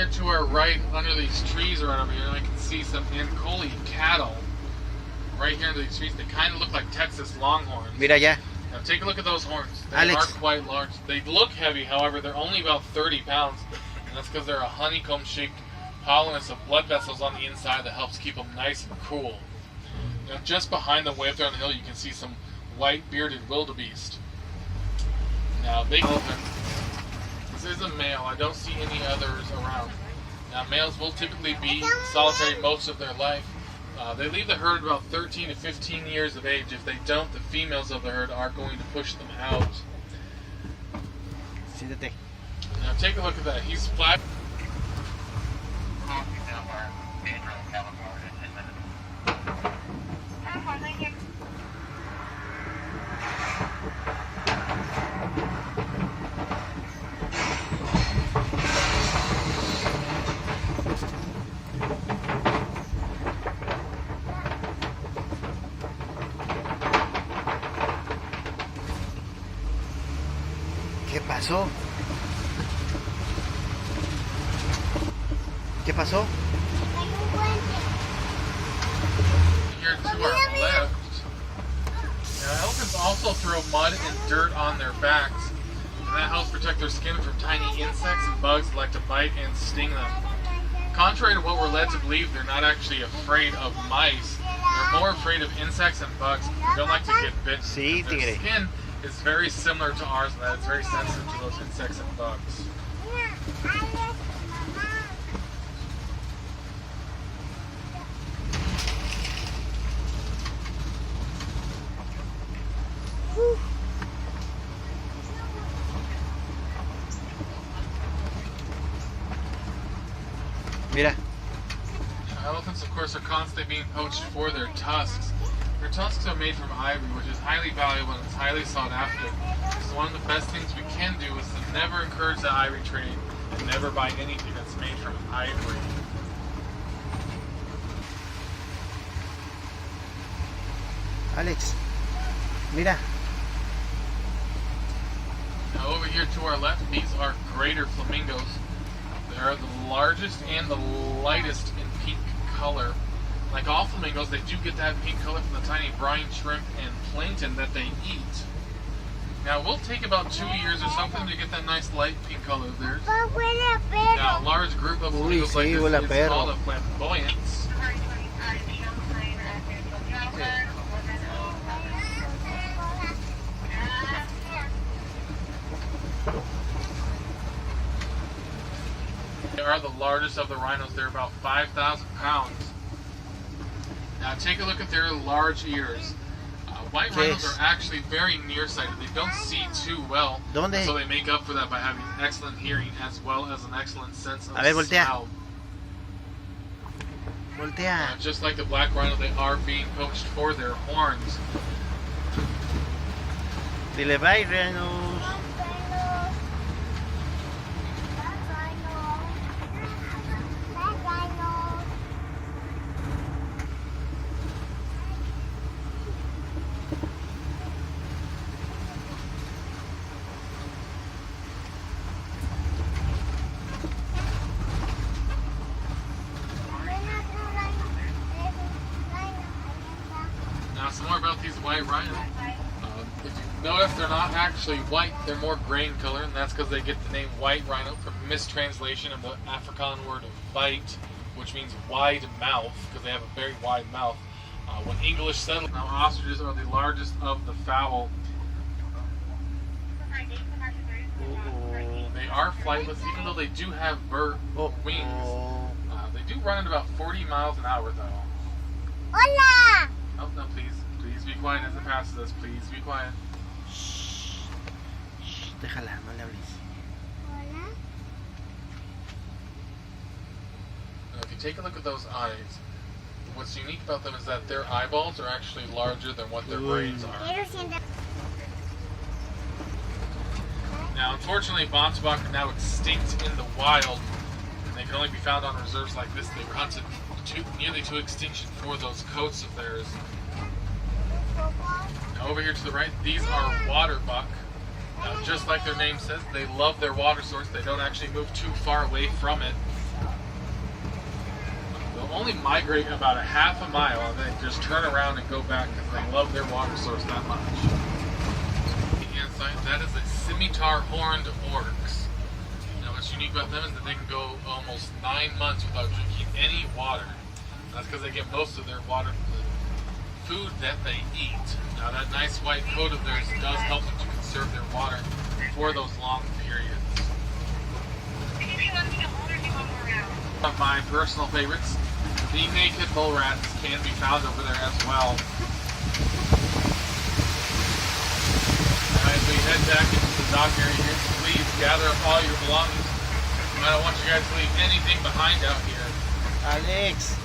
here to our right, under these trees right over here, I can see some Ancole cattle right here under these trees. They kind of look like Texas Longhorns. Mira allá. Now take a look at those horns. They Alex. are quite large. They look heavy, however, they're only about 30 pounds. And that's because they're a honeycomb-shaped hollowness of blood vessels on the inside that helps keep them nice and cool. Now just behind them, way up there on the hill, you can see some white bearded wildebeest. Now they this is a male. I don't see any others around. Now males will typically be solitary most of their life. They leave the herd about 13 to 15 years of age. If they don't, the females of the herd are going to push them out. Siéntate. Now take a look at that. He's flat. ¿Qué pasó? ¿Qué pasó? Here to our left. Now elephants also throw mud and dirt on their backs, and that helps protect their skin from tiny insects and bugs that like to bite and sting them. Contrary to what we're led to believe, they're not actually afraid of mice. They're more afraid of insects and bugs. They don't like to get bitten. Sí, Their tigre. skin is very similar to ours in that it's very sensitive to those insects and bugs. Mira. Elephants, of course, are constantly being poached for their tusks. Their tusks are made from ivory, which is highly valuable and it's highly sought after. So one of the best things we can do is to never encourage the ivory trade and never buy anything that's made from ivory. Alex. Mira. Now over here to our left, these are greater flamingos. They are the largest and the lightest in pink color. Like all flamingos, they do get that pink color from the tiny brine shrimp and plankton that they eat. Now, it will take about 2 years or something to get that nice light pink color of theirs. Now, a large group of flamingos like this is called a flamboyance. They are the largest of the rhinos. They're about 5,000 pounds. Now take a look at their large ears. White rhinos are actually very nearsighted. They don't see too well. ¿Dónde? So they make up for that by having excellent hearing as well as an excellent sense of A ver, voltea. smell. Voltea. Just like the black rhino, they are being poached for their horns. Dile bye, rhinos. Now some more about these white rhinos. If you notice, they're not actually white, they're more gray in color, and that's because they get the name white rhino from mistranslation of the Afrikaans word of vite, which means wide mouth, because they have a very wide mouth. When English settled, now ostriches are the largest of the fowl. They are flightless, even though they do have wings. They do run at about 40 miles an hour, though. Hola! Oh, no, please be quiet as it passes us. Please be quiet. Déjala, no le hables. Hola? Now, if you take a look at those eyes, what's unique about them is that their eyeballs are actually larger than what their brains are. Now, unfortunately, Bontebok are now extinct in the wild, and they can only be found on reserves like this. They were hunted nearly to extinction for those coats of theirs. Now, over here to the right, these are water buck. Now, just like their name says, they love their water source. They don't actually move too far away from it. only migrate about a half a mile and then just turn around and go back because they love their water source that much. Inside, that is a scimitar horned oryx. Now what's unique about them is that they can go almost 9 months without drinking any water. That's because they get most of their water from the food that they eat. Now that nice white coat of theirs does help them to conserve their water for those long periods. One of my personal favorites, the naked bull rats, can be found over there as well. As we head back into the dock area here, please gather up all your belongings. I don't want you guys to leave anything behind out here. Alex,